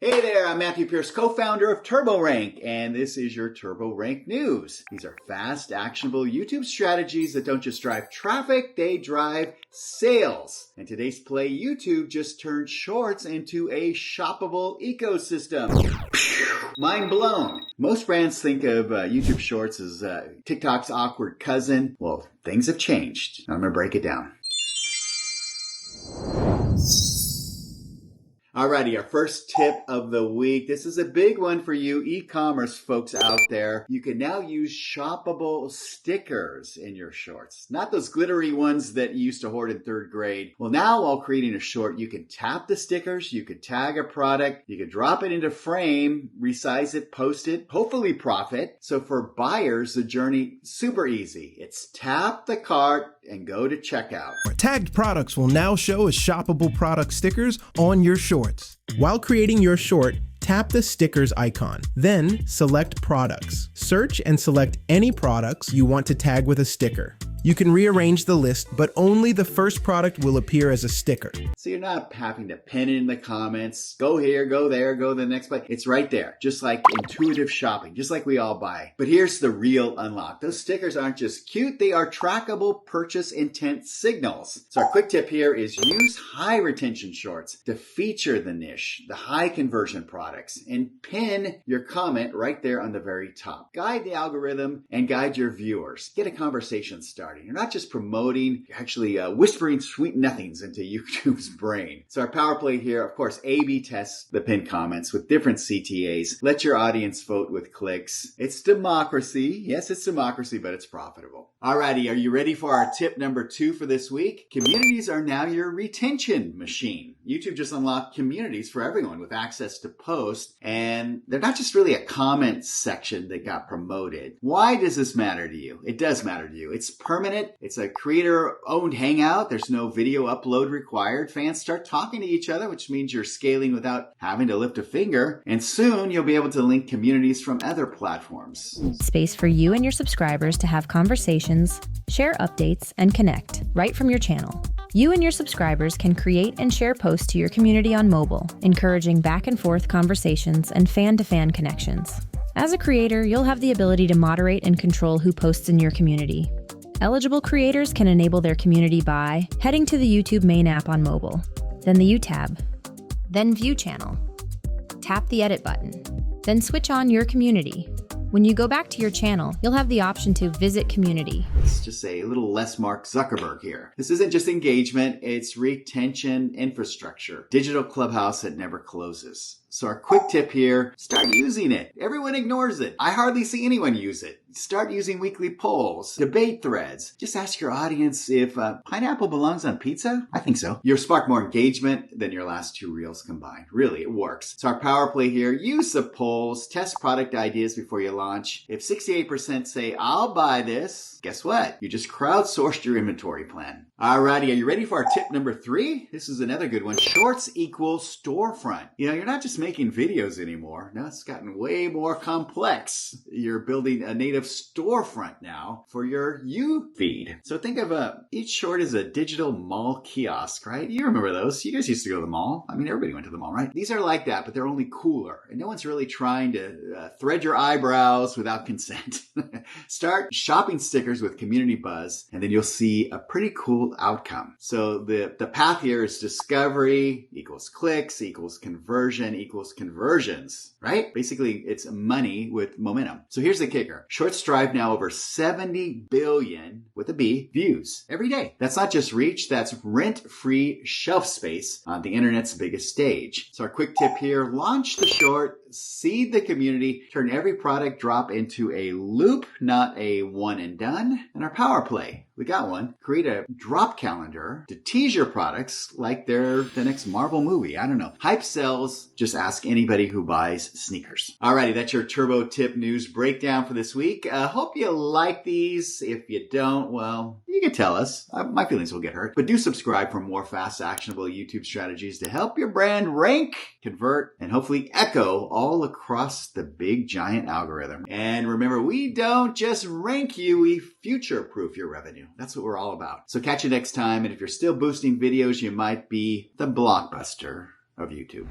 Hey there, I'm Matthew Pierce, co-founder of TurboRank, and this is your TurboRank news. These are fast, actionable YouTube strategies that don't just drive traffic, they drive sales. In today's play, YouTube just turned Shorts into a shoppable ecosystem. Mind blown. Most brands think of YouTube Shorts as TikTok's awkward cousin. Well, things have changed. I'm going to break it down. Alrighty, our first tip of the week. This is a big one for you e-commerce folks out there. You can now use shoppable stickers in your shorts. Not those glittery ones that you used to hoard in third grade. Well, now while creating a short, you can tap the stickers, you could tag a product, you could drop it into frame, resize it, post it, hopefully profit. So for buyers, the journey super easy. It's tap the cart and go to checkout. Tagged products will now show as shoppable product stickers on your shorts. While creating your short, tap the stickers icon, then select products. Search and select any products you want to tag with a sticker. You can rearrange the list, but only the first product will appear as a sticker. So you're not having to pin it in the comments, go here, go there, go to the next place. It's right there, just like intuitive shopping, just like we all buy. But here's the real unlock. Those stickers aren't just cute, they are trackable purchase intent signals. So our quick tip here is use high retention shorts to feature the niche, the high conversion products, and pin your comment right there on the very top. Guide the algorithm and guide your viewers. Get a conversation started. You're not just promoting, you're actually whispering sweet nothings into YouTube's brain. So our power play here, of course, A/B test the pinned comments with different CTAs. Let your audience vote with clicks. It's democracy. Yes, it's democracy, but it's profitable. Alrighty, are you ready for our tip number 2 for this week? Communities are now your retention machine. YouTube just unlocked communities for everyone with access to posts, and they're not just really a comment section that got promoted. Why does this matter to you? It does matter to you. It's permanent. It's a creator-owned hangout. There's no video upload required. Fans start talking to each other, which means you're scaling without having to lift a finger. And soon you'll be able to link communities from other platforms. Space for you and your subscribers to have conversations, share updates, and connect right from your channel. You and your subscribers can create and share posts to your community on mobile, encouraging back and forth conversations and fan-to-fan connections. As a creator, you'll have the ability to moderate and control who posts in your community. Eligible creators can enable their community by heading to the YouTube main app on mobile, then the U tab, then View Channel. Tap the Edit button, then switch on Your Community. When you go back to your channel, you'll have the option to Visit Community. Let's just say a little less Mark Zuckerberg here. This isn't just engagement, it's retention infrastructure. Digital clubhouse that never closes. So our quick tip here, start using it. Everyone ignores it. I hardly see anyone use it. Start using weekly polls, debate threads. Just ask your audience if pineapple belongs on pizza. I think so. You'll spark more engagement than your last 2 reels combined. Really, it works. So our power play here, use the polls, test product ideas before you launch. If 68% say, I'll buy this, guess what? You just crowdsourced your inventory plan. Alrighty, are you ready for our tip number 3? This is another good one. Shorts equals storefront. You know, you're not just making videos anymore. Now it's gotten way more complex. You're building a native storefront now for your You feed. So think of each short as a digital mall kiosk, right? You remember those. You guys used to go to the mall. I mean, everybody went to the mall, right? These are like that, but they're only cooler. And no one's really trying to thread your eyebrows without consent. Start shopping stickers with community buzz, and then you'll see a pretty cool outcome. So the path here is discovery equals clicks equals conversion equals conversions, right? Basically, it's money with momentum. So here's the kicker. Shorts drive now over 70 billion, with a B, views every day. That's not just reach, that's rent-free shelf space on the internet's biggest stage. So our quick tip here, launch the short, seed the community, turn every product drop into a loop, not a one and done. And our power play, we got one. Create a drop calendar to tease your products like they're the next Marvel movie. I don't know. Hype sells. Just ask anybody who buys sneakers. Alrighty, that's your Turbo Tip News breakdown for this week. Hope you like these. If you don't, well, you can tell us. My feelings will get hurt. But do subscribe for more fast, actionable YouTube strategies to help your brand rank, convert, and hopefully echo all across the big giant algorithm. And remember, we don't just rank you, we future-proof your revenue. That's what we're all about. So catch you next time. And if you're still boosting videos, you might be the blockbuster of YouTube.